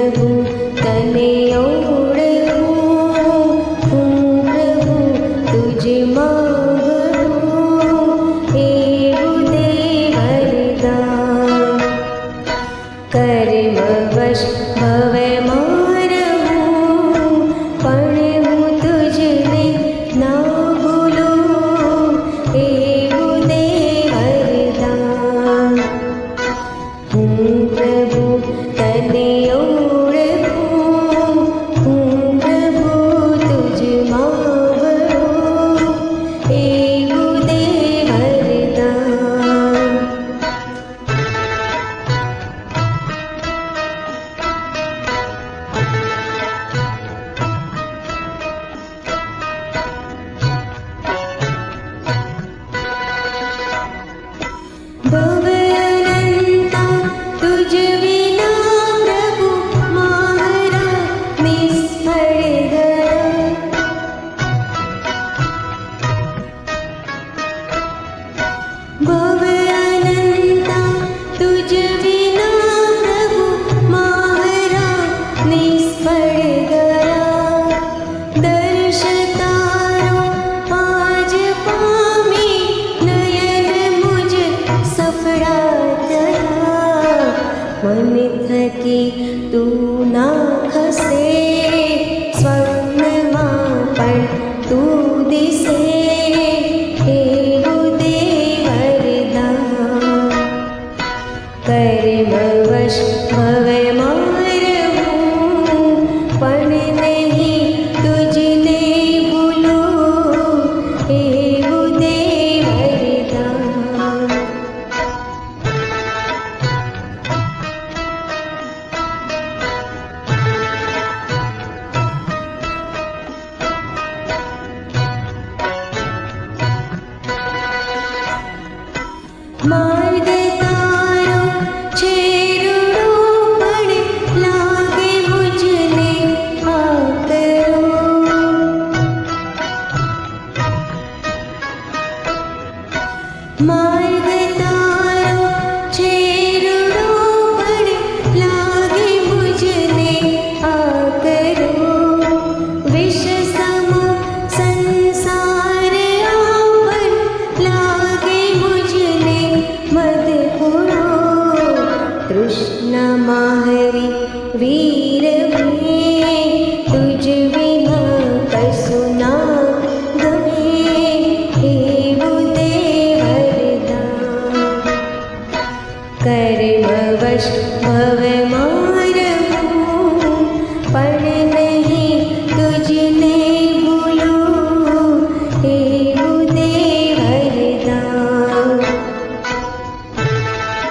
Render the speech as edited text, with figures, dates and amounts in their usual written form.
प्रभु तने ओळखूं, प्रभु तुझમાં ભળું, એવું દે વરદાન. કર્મવશ ભવે મારવું, પણ હું તુજને ના ભૂલું, એવું દે વરદાન. હું પ્રભુ તને ઓળખું, હું પ્રભુ તુજમાં ભળું, એવું દે વરદાન. ભવ અનંતા તુજ વિના પ્રભુ મારા નિષ્ફળ ગયા. ભવ અનંતા તુજ વિના પ્રભુ મારા નિષ્ફળ ગયા. દર્શ તારો આજ પામી નયન મુજ સફળા થયા. મન થકી તું ના ખસે, સ્વપ્નમાં પણ તું દિસે, એવું દે વરદાન. કર્મવશ ભવે મારવું, પણ નહીં તુજને ભૂલું, એવું દે વરદાન. માર્ગ તારો છે રૂડો, પણ લાગે મુજને આકરો. માર્ગ તારો છે રૂડો, પણ લાગે મુજને આકરો. વિષ સમ સંસાર આવન, લાગે મુજને મદપૂરો. તૃષ્ણા માહરી વી